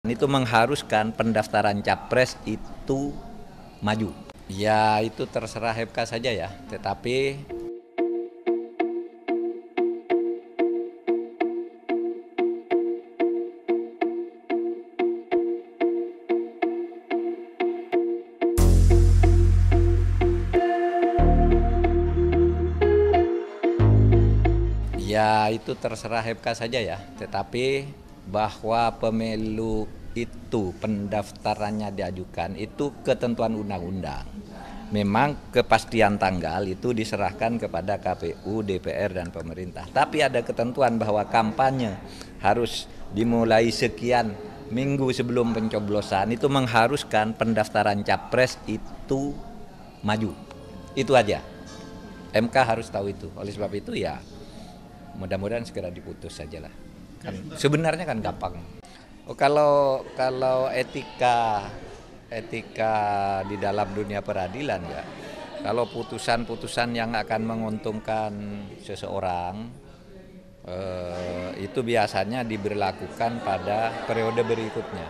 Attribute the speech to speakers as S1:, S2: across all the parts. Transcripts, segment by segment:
S1: Itu mengharuskan pendaftaran capres itu maju. Ya itu terserah MK saja ya, tetapi bahwa pemilu itu pendaftarannya diajukan itu ketentuan undang-undang. Memang kepastian tanggal itu diserahkan kepada KPU, DPR, dan pemerintah. Tapi ada ketentuan bahwa kampanye harus dimulai sekian minggu sebelum pencoblosan. Itu mengharuskan pendaftaran capres itu maju. Itu aja. MK harus tahu itu. Oleh sebab itu ya mudah-mudahan segera diputus sajalah. Sebenarnya kan gampang. Kalau etika di dalam dunia peradilan ya, kalau putusan-putusan yang akan menguntungkan seseorang itu biasanya diberlakukan pada periode berikutnya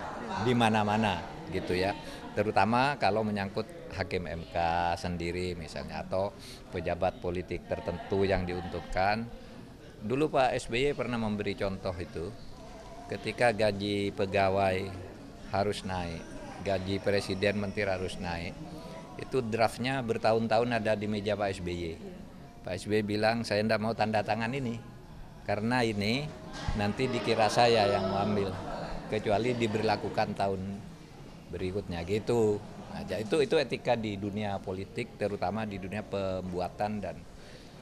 S1: di mana-mana gitu ya. Terutama kalau menyangkut hakim MK sendiri misalnya atau pejabat politik tertentu yang diuntungkan. Dulu Pak SBY pernah memberi contoh itu, ketika gaji pegawai harus naik, gaji presiden menteri harus naik, itu draftnya bertahun-tahun ada di meja Pak SBY. Pak SBY bilang saya tidak mau tanda tangan ini, karena ini nanti dikira saya yang mau ambil, kecuali diberlakukan tahun berikutnya gitu. Nah, itu etika di dunia politik, terutama di dunia pembuatan dan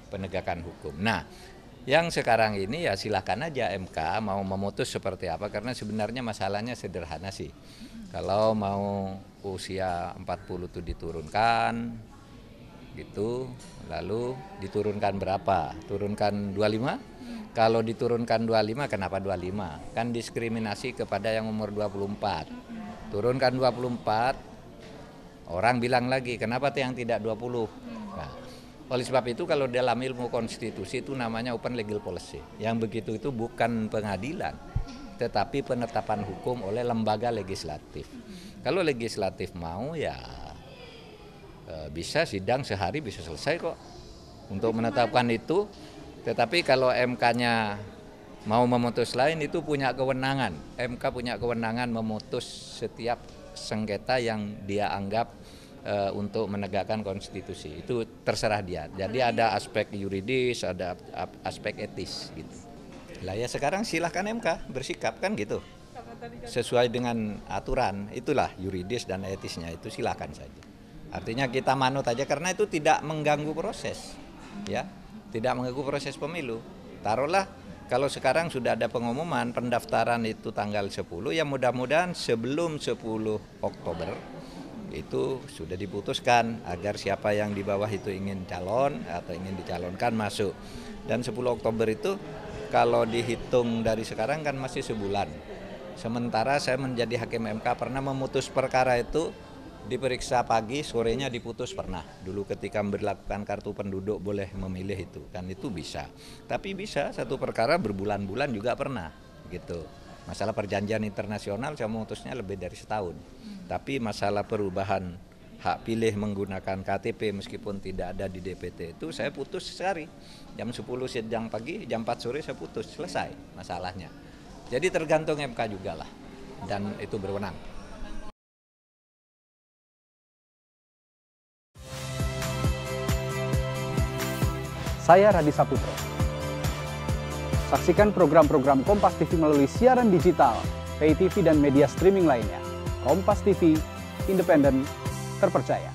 S1: penegakan hukum. Nah, yang sekarang ini ya silakan aja MK mau memutus seperti apa, karena sebenarnya masalahnya sederhana sih. Kalau mau usia 40 itu diturunkan gitu, lalu diturunkan berapa? Turunkan 25? Kalau diturunkan 25 kenapa 25? Kan diskriminasi kepada yang umur 24. Turunkan 24, orang bilang lagi kenapa yang tidak 20? Nah, oleh sebab itu kalau dalam ilmu konstitusi itu namanya open legal policy. Yang begitu itu bukan pengadilan, tetapi penetapan hukum oleh lembaga legislatif. Kalau legislatif mau ya bisa sidang sehari bisa selesai kok untuk menetapkan itu. Tetapi kalau MK-nya mau memutus lain itu punya kewenangan. MK punya kewenangan memutus setiap sengketa yang dia anggap untuk menegakkan konstitusi. Itu terserah dia. Jadi ada aspek yuridis, ada aspek etis gitu. Lah ya sekarang silahkan MK bersikap kan gitu. Sesuai dengan aturan, itulah yuridis dan etisnya itu silahkan saja. Artinya kita manut aja karena itu tidak mengganggu proses. Ya, tidak mengganggu proses pemilu. Taruhlah kalau sekarang sudah ada pengumuman pendaftaran itu tanggal 10, ya mudah-mudahan sebelum 10 Oktober itu sudah diputuskan agar siapa yang di bawah itu ingin calon atau ingin dicalonkan masuk. Dan 10 Oktober itu kalau dihitung dari sekarang kan masih sebulan. Sementara saya menjadi hakim MK pernah memutus perkara itu diperiksa pagi, sorenya diputus pernah. Dulu ketika memberlakukan kartu penduduk boleh memilih itu, kan itu bisa. Tapi bisa satu perkara berbulan-bulan juga pernah gitu. Masalah perjanjian internasional saya memutusnya lebih dari setahun. Tapi masalah perubahan hak pilih menggunakan KTP meskipun tidak ada di DPT itu saya putus sehari. Jam 10 sidang pagi, jam 4 sore saya putus, selesai masalahnya. Jadi tergantung MK juga lah, dan itu berwenang.
S2: Saya Radi Saputro. Saksikan program-program Kompas TV melalui siaran digital, pay TV dan media streaming lainnya. Kompas TV, independen, terpercaya.